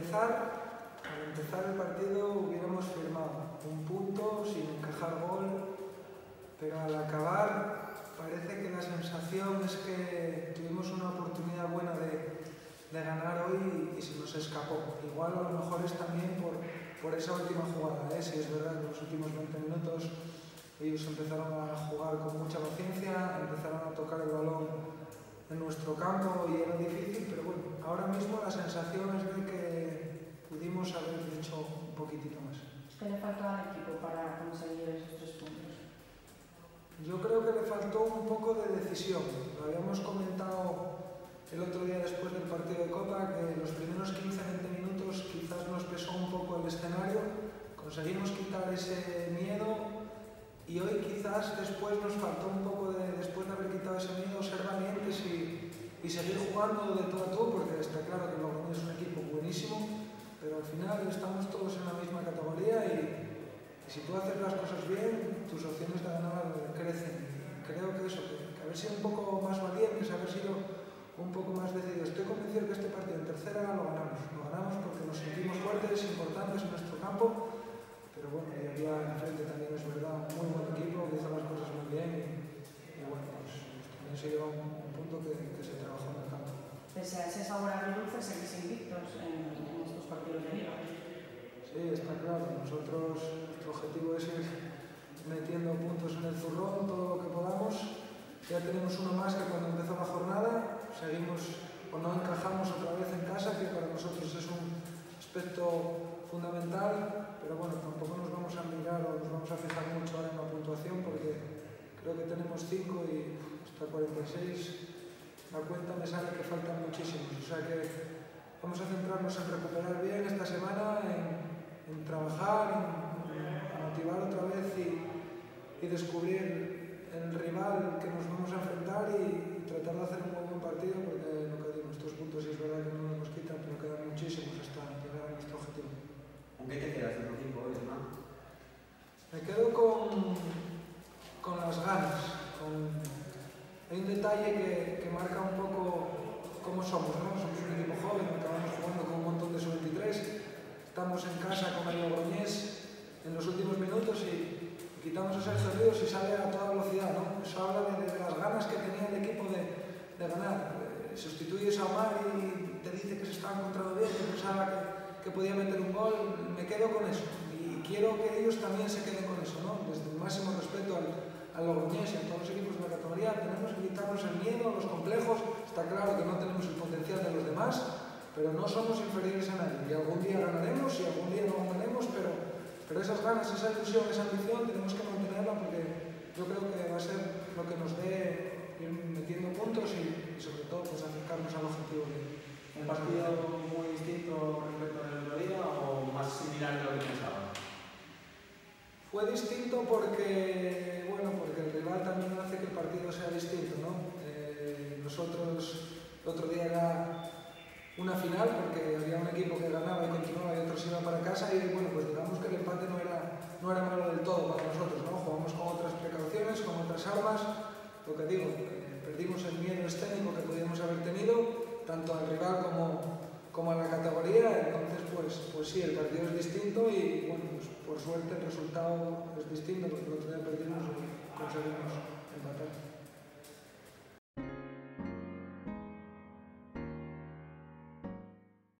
empezar el partido hubiéramos firmado un punto sin encajar gol, pero al acabar parece que la sensación es que tuvimos una oportunidad buena de ganar hoy y se nos escapó. Igual a lo mejor es también por esa última jugada, ¿eh? Si es verdad que en los últimos 20 minutos ellos empezaron a jugar con mucha paciencia, empezaron a tocar el balón en nuestro campo y era difícil, pero bueno, ahora mismo la sensación es de que pudimos haber hecho un poquitito más. ¿Qué le faltó al equipo para conseguir esos 3 puntos? Yo creo que le faltó un poco de decisión. Lo habíamos comentado el otro día después del partido de Copa, que los primeros 15-20 minutos quizás nos pesó un poco el escenario, conseguimos quitar ese miedo y hoy quizás después nos faltó un poco después de haber quitado ese miedo, ser valientes y seguir jugando de todo a todo, porque está claro que Logroñés es un equipo buenísimo, pero al final estamos todos en la misma categoría y si tú haces las cosas bien, tus opciones de ganar crecen. Creo que eso, que haber sido un poco más valientes, haber sido un poco más decididos. Estoy convencido que este partido en tercera lo ganamos porque nos sentimos fuertes, importantes en nuestro campo, pero bueno, y había enfrente también, es verdad, un muy buen equipo que hizo las cosas muy bien y bueno, pues también se lleva un punto que se trabajó en el campo. Pese a ese sabor agridulce, seguís invictos en estos partidos de liga. Sí, está claro. Nuestro objetivo es ir metiendo puntos en el zurrón todo lo que podamos. Ya tenemos uno más que cuando empezó la jornada. Seguimos o no encajamos otra vez en casa, que para nosotros es un aspecto fundamental, pero bueno, tampoco nos vamos a mirar o nos vamos a fijar mucho ahora en la puntuación porque creo que tenemos 5 y hasta 46 la cuenta me sale que faltan muchísimos, o sea que vamos a centrarnos en recuperar bien esta semana, en trabajar, en motivar otra vez y descubrir el rival que nos vamos a enfrentar y tratar de hacer un muy buen partido, porque lo que digo, estos puntos es verdad que no nos quitan, pero quedan muchísimos hasta llegar a nuestro objetivo. ¿Con qué te quedas del equipo hoy, hermano? Me quedo con las ganas. Hay un detalle que marca un poco cómo somos, ¿no? Somos un equipo joven, acabamos jugando con un montón de sub-23, estamos en casa con el Logroñés en los últimos minutos y quitamos a Sergio Ríos y sale a toda velocidad, ¿no? Eso habla de las ganas que tenía el equipo de ganar. Sustituyes a Omar y te dice que se está encontrando bien, que pensaba que podía meter un gol. Me quedo con eso y quiero que ellos también se queden con eso, ¿no? Desde el máximo respeto al Logroñés y a todos los equipos de la categoría, tenemos que quitarnos el miedo, los complejos. Está claro que no tenemos el potencial de los demás, pero no somos inferiores a nadie y algún día ganaremos y algún día no ganaremos, pero esas ganas, esa ilusión, esa ambición tenemos que mantenerla porque yo creo que va a ser lo que nos dé ir metiendo puntos y sobre todo pues acercarnos al objetivo de ¿Un partido muy distinto respecto al otro día o más similar de lo que pensaba? Fue distinto porque el rival también hace que el partido sea distinto, ¿no? Nosotros el otro día era una final porque había un equipo que ganaba y continuaba y otros iban para casa y bueno, pues digamos que el empate no era malo del todo para nosotros, ¿no? Jugamos con otras precauciones, con otras armas, lo que digo, perdimos el miedo escénico que podíamos haber tenido, tanto al rival como a la categoría, entonces pues sí, el partido es distinto y bueno, pues por suerte el resultado es distinto porque el otro día perdimos y conseguimos